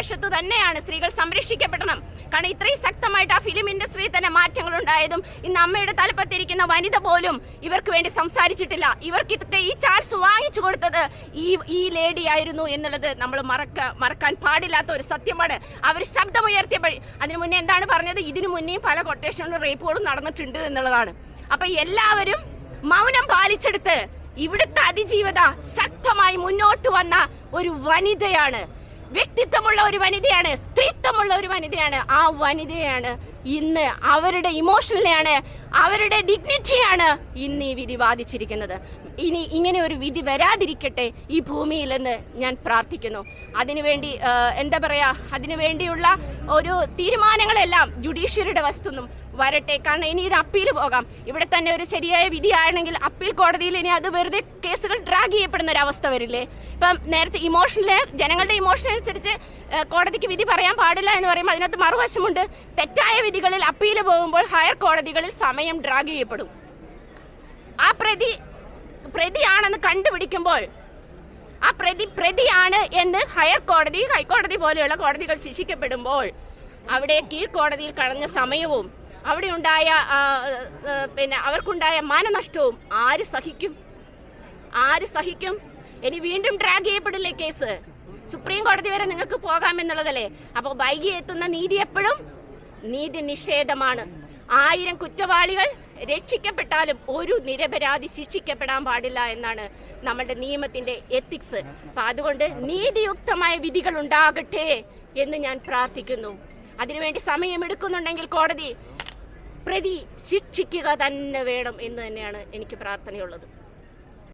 പക്ഷത്ത് തന്നെയാണ്. സ്ത്രീകൾ സംരക്ഷിക്കപ്പെടണം. കാരണം ഇത്രയും ശക്തമായിട്ട് ആ ഫിലിം ഇൻഡസ്ട്രിയിൽ തന്നെ മാറ്റങ്ങൾ ഉണ്ടായതും ഇന്ന് അമ്മയുടെ തലപ്പത്തിരിക്കുന്ന വനിത പോലും ഇവർക്ക് വേണ്ടി സംസാരിച്ചിട്ടില്ല. ഇവർക്ക് ഈ ചാൻസ് വാങ്ങിച്ചു കൊടുത്തത് ഈ ലേഡി ആയിരുന്നു എന്നുള്ളത് നമ്മൾ മറക്കാൻ പാടില്ലാത്ത ഒരു സത്യമാണ്. അവർ ശബ്ദമുയർത്തിയപ്പോൾ അതിനു മുന്നേ എന്താണ് പറഞ്ഞത്? ഇതിനു മുന്നേയും പല കൊട്ടേഷനിലും റേപ്പുകളും നടന്നിട്ടുണ്ട് എന്നുള്ളതാണ്. അപ്പൊ എല്ലാവരും മൗനം പാലിച്ചെടുത്ത് ഇവിടുത്തെ അതിജീവത ശക്തമായി മുന്നോട്ട് വന്ന ഒരു വനിതയാണ്, വ്യക്തിത്വമുള്ള ഒരു വനിതയാണ്, സ്ത്രീത്വമുള്ള ഒരു വനിതയാണ്. ആ വനിതയാണ് ഇന്ന് അവരുടെ ഇമോഷണലാണ്, അവരുടെ ഡിഗ്നിറ്റിയാണ് ഇന്ന് ഈ വിധി വാദിച്ചിരിക്കുന്നത്. ഇനി ഇങ്ങനെ ഒരു വിധി വരാതിരിക്കട്ടെ ഈ ഭൂമിയിൽ എന്ന് ഞാൻ പ്രാർത്ഥിക്കുന്നു. അതിനുവേണ്ടി എന്താ പറയാ, അതിനുവേണ്ടിയുള്ള ഒരു തീരുമാനങ്ങളെല്ലാം ജുഡീഷ്യറിയുടെ വശത്തുനിന്നും വരട്ടെ. കാരണം ഇനി ഇത് അപ്പീൽ പോകാം. ഇവിടെ തന്നെ ഒരു ശരിയായ വിധിയാണെങ്കിൽ അപ്പീൽ കോടതിയിൽ ഇനി അത് വെറുതെ കേസുകൾ ഡ്രാഗ് ചെയ്യപ്പെടുന്ന ഒരു അവസ്ഥ വരില്ലേ? ഇപ്പം നേരത്തെ ജനങ്ങളുടെ ഇമോഷൻ അനുസരിച്ച് കോടതിക്ക് വിധി പറയാൻ പാടില്ല എന്ന് പറയുമ്പോൾ അതിനകത്ത് മറുവശമുണ്ട്. തെറ്റായ വിധികളിൽ അപ്പീൽ പോകുമ്പോൾ ഹയർ കോടതികളിൽ സമയം ഡ്രാഗ് ചെയ്യപ്പെടും. ആ പ്രതിയാണെന്ന് കണ്ടുപിടിക്കുമ്പോൾ ആ പ്രതിയാണ് എന്ന് ഹയർ കോടതി, ഹൈക്കോടതി പോലെയുള്ള കോടതികൾ ശിക്ഷിക്കപ്പെടുമ്പോൾ അവിടെ കീഴ്ക്കോടതിയിൽ കളഞ്ഞ സമയവും അവിടെ ഉണ്ടായ അവർക്കുണ്ടായ മാനനഷ്ടവും ആര് സഹിക്കും? ഇനി വീണ്ടും ഡ്രാഗ് ചെയ്യപ്പെടില്ലേ കേസ്? സുപ്രീം കോടതി വരെ നിങ്ങൾക്ക് പോകാമെന്നുള്ളതല്ലേ? അപ്പോൾ വൈകി എത്തുന്ന നീതി എപ്പോഴും നീതി നിഷേധമാണ്. 1000 കുറ്റവാളികൾ രക്ഷിക്കപ്പെട്ടാലും ഒരു നിരപരാധി ശിക്ഷിക്കപ്പെടാൻ പാടില്ല എന്നാണ് നമ്മുടെ നിയമത്തിന്റെ എത്തിക്സ്. അപ്പൊ അതുകൊണ്ട് നീതിയുക്തമായ വിധികൾ ഉണ്ടാകട്ടെ എന്ന് ഞാൻ പ്രാർത്ഥിക്കുന്നു. അതിനുവേണ്ടി സമയമെടുക്കുന്നുണ്ടെങ്കിൽ കോടതി പ്രതി ശിക്ഷിക്കുക തന്നെ വേണം എന്ന് തന്നെയാണ് എനിക്ക് പ്രാർത്ഥനയുള്ളത്.